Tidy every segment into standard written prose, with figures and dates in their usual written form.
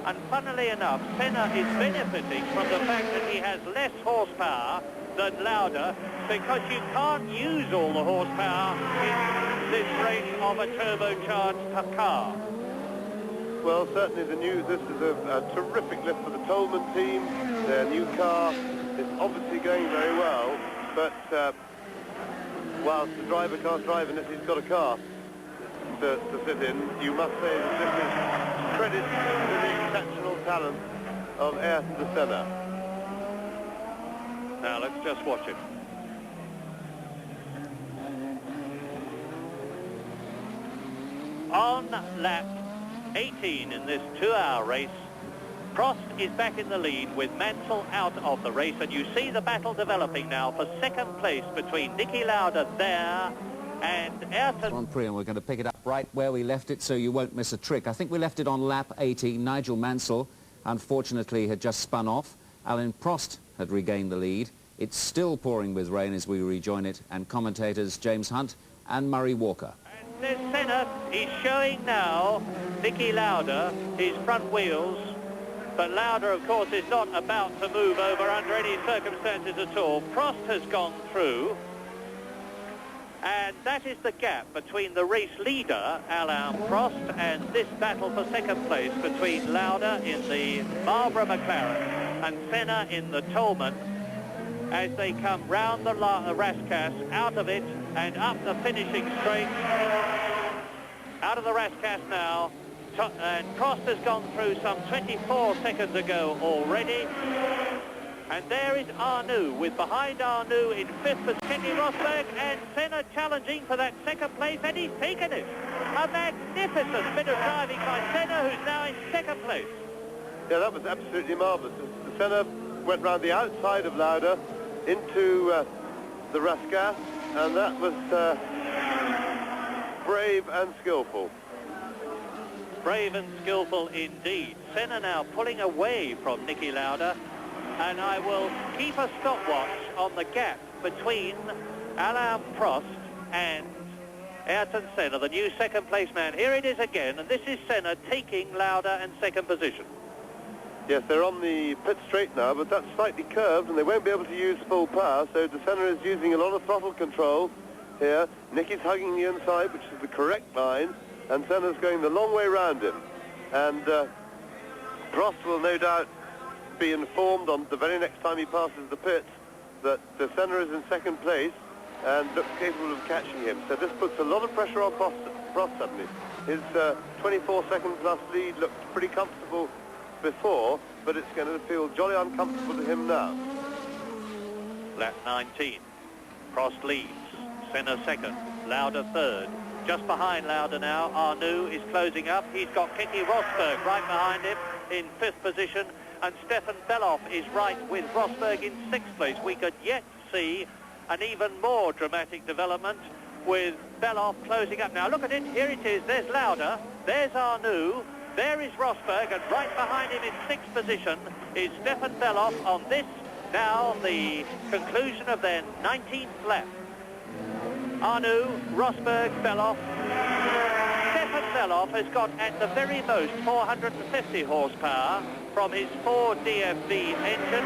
And funnily enough, Senna is benefiting from the fact that he has less horsepower than Lauda, because you can't use all the horsepower in this race of a turbocharged car. Well, certainly this is a terrific lift for the Tolman team. Their new car is obviously going very well, but whilst the driver can't drive unless he's got a car to sit in, you must say that this is credit to the exceptional talent of Ayrton de Senna. Now let's just watch it. On lap 18 in this 2-hour race, Prost is back in the lead with Mansell out of the race, and you see the battle developing now for second place between Niki Lauda there and Ayrton Grand Prix, and we're going to pick it up right where we left it so you won't miss a trick. I think we left it on lap 18. Nigel Mansell, unfortunately, had just spun off. Alain Prost had regained the lead. It's still pouring with rain as we rejoin it, and commentators James Hunt and Murray Walker. And there's Senna. He's showing now Niki Lauda his front wheels, but Lauda, of course, is not about to move over under any circumstances at all. Prost has gone through, and that is the gap between the race leader, Alain Prost, and this battle for second place between Lauda in the Marlboro McLaren and Senna in the Tolman, as they come round the Rascasse, out of it and up the finishing straight. Out of the Rascasse now, and Prost has gone through some 24 seconds ago already. And there is Arnoux, with behind Arnoux in fifth was Kenny Rosberg, and Senna challenging for that second place, and he's taken it. A magnificent bit of driving by Senna, who's now in second place. Yeah, that was absolutely marvellous. Senna went round the outside of Lauda into the Rascasse, and that was brave and skillful. Brave and skillful indeed. Senna now pulling away from Niki Lauda, and I will keep a stopwatch on the gap between Alain Prost and Ayrton Senna, the new second place man. Here it is again, and this is Senna taking Lauda in second position. Yes, they're on the pit straight now, but that's slightly curved and they won't be able to use full power, so de Senna is using a lot of throttle control here. Niki's hugging the inside, which is the correct line, and Senna's going the long way round him. And Prost will no doubt be informed on the very next time he passes the pits that de Senna is in second place and looks capable of catching him. So this puts a lot of pressure on Prost suddenly. His 24-second plus lead looked pretty comfortable before, but it's going to feel jolly uncomfortable to him now. Lap 19. Prost leads. Senna second. Lauda third. Just behind Lauda now, Arnoux is closing up. He's got Keke Rosberg right behind him in fifth position, and Stefan Bellof is right with Rosberg in sixth place. We could yet see an even more dramatic development with Bellof closing up. Now look at it, here it is, there's Lauda, there's Arnoux, there is Rosberg, and right behind him in sixth position is Stefan Bellof on this, now the conclusion of their 19th lap. Arnoux, Rosberg, Bellof. Stefan Bellof has got at the very most 450 horsepower from his Ford DFV engine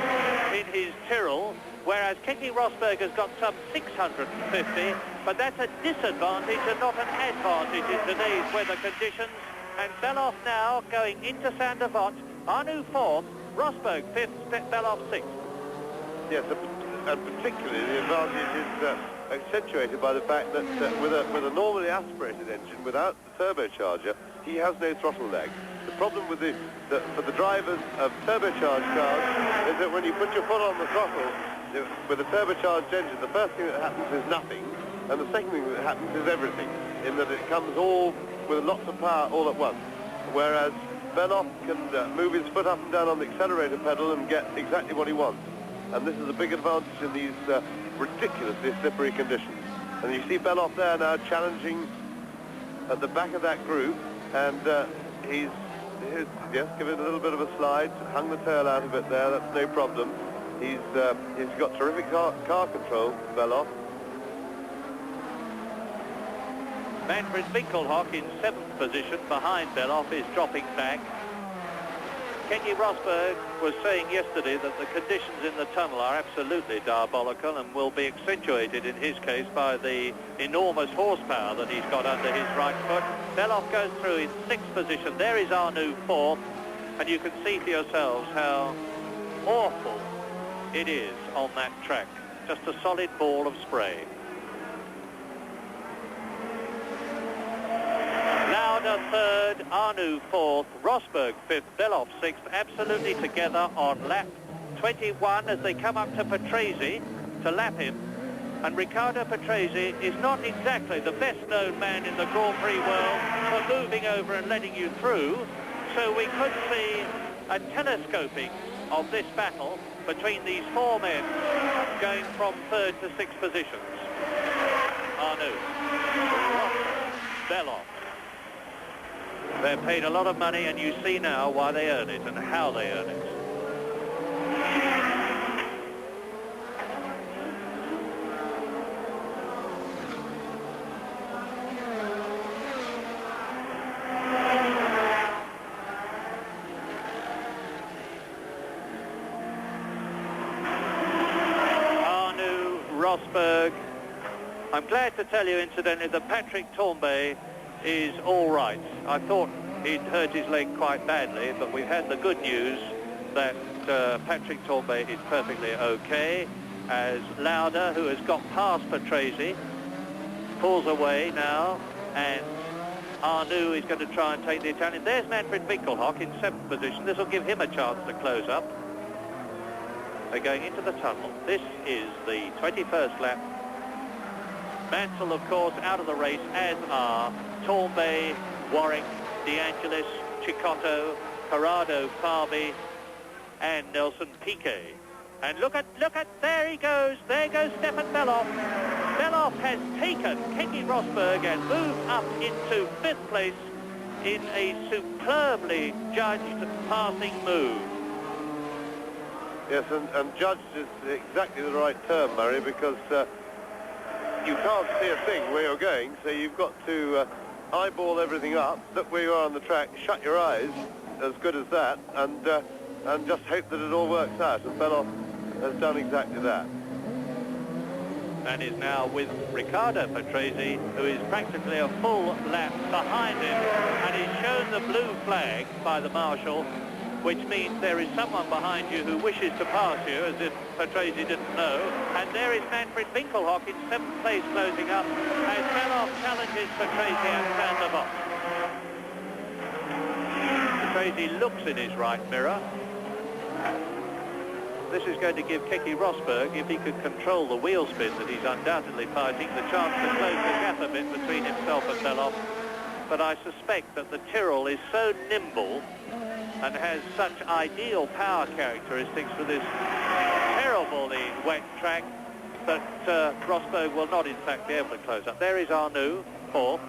in his Tyrrell, whereas Keke Rosberg has got some 650, but that's a disadvantage and not an advantage in today's weather conditions. And Bellof now going into Saint-Devote. Arnoux fourth, Rosberg fifth, Bellof sixth. Yes, and particularly the advantage is accentuated by the fact that with a normally aspirated engine without the turbocharger, he has no throttle lag. The problem with for the drivers of turbocharged cars is that when you put your foot on the throttle with a turbocharged engine, the first thing that happens is nothing, and the second thing that happens is everything, in that it comes all with lots of power all at once. Whereas Bellof can move his foot up and down on the accelerator pedal and get exactly what he wants. And this is a big advantage in these ridiculously slippery conditions. And you see Bellof there now challenging at the back of that group, and he's given a little bit of a slide, hung the tail out of it there, that's no problem. He's got terrific car control, Bellof. Manfred Winkelhock in seventh position behind Bellof is dropping back. Keke Rosberg was saying yesterday that the conditions in the tunnel are absolutely diabolical and will be accentuated in his case by the enormous horsepower that he's got under his right foot. Beloff goes through in 6th position. There is Arnoux 4th, and you can see for yourselves how awful it is on that track. Just a solid ball of spray. Lauda 3rd, Arnoux 4th, Rosberg 5th, Beloff 6th, absolutely together on lap 21 as they come up to Patrese to lap him. And Riccardo Patrese is not exactly the best-known man in the Grand Prix world for moving over and letting you through, so we could see a telescoping of this battle between these 4 men going from 3rd to 6th positions. Arnoux, Beloff. They're paid a lot of money, and you see now why they earn it and how they earn it. Arnoux, Rosberg. I'm glad to tell you, incidentally, that Patrick Tambay is all right. I thought he'd hurt his leg quite badly, but we've had the good news that Patrick Tambay is perfectly okay, as Lauda, who has got past Patrese, pulls away now, and Arnoux is going to try and take the Italian. There's Manfred Winkelhock in 7th position. This will give him a chance to close up. They're going into the tunnel. This is the 21st lap. Mansell, of course, out of the race, as are Tambay, Warwick, De Angelis, Cicotto, Corrado, Fabi, and Nelson Piquet. And look at, there he goes. There goes Stefan Beloff. Beloff has taken Keke Rosberg and moved up into 5th place in a superbly judged passing move. Yes, and judged is exactly the right term, Murray, because you can't see a thing where you're going, so you've got to eyeball everything up, look where you are on the track, shut your eyes, as good as that, and just hope that it all works out. And Beloff has done exactly that. And is now with Riccardo Patrese, who is practically a full lap behind him, and he's shown the blue flag by the marshal, which means there is someone behind you who wishes to pass you, as if Patrese didn't know. And there is Manfred Winkelhock in 7th place closing up, as Beloff challenges Patrese outside the box. Patrese looks in his right mirror. This is going to give Keke Rosberg, if he could control the wheel spin that he's undoubtedly fighting, the chance to close the gap a bit between himself and Beloff. But I suspect that the Tyrrell is so nimble and has such ideal power characteristics for this terribly wet track that Rosberg will not in fact be able to close up. There is Arnoux, 4th.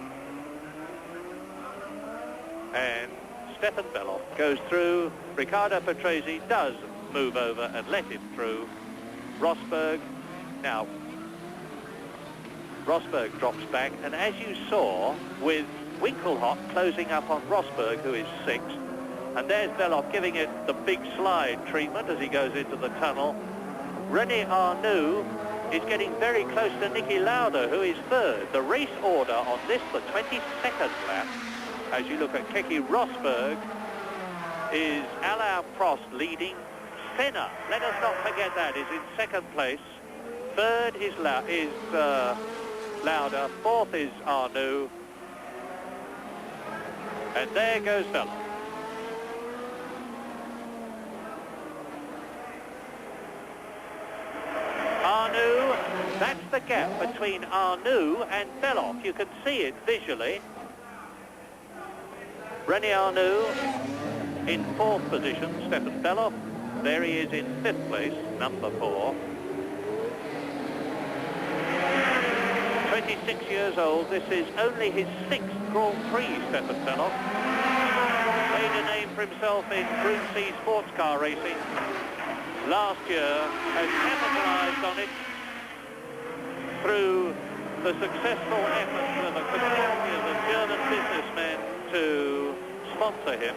And Stefan Beloff goes through. Riccardo Patrese does move over and let him through. Rosberg, now Rosberg drops back, and as you saw, with Winkelhock closing up on Rosberg, who is 6th, and there's Beloff giving it the big slide treatment as he goes into the tunnel. René Arnoux is getting very close to Niki Lauda, who is 3rd. The race order on this, the 22nd lap, as you look at Keke Rosberg, is Alain Prost leading. Senna, let us not forget that, is in 2nd place. 3rd is Lauda. 4th is Arnoux. And there goes Beloff. Arnoux, that's the gap between Arnoux and Beloff. You can see it visually. René Arnoux in 4th position, Stefan Beloff. There he is in 5th place, number 4. 26 years old. This is only his 6th Grand Prix, Stefan Beloff. Made a name for himself in Group C sports car racing. Last year has capitalised on it through the successful efforts of a community of German businessmen to sponsor him.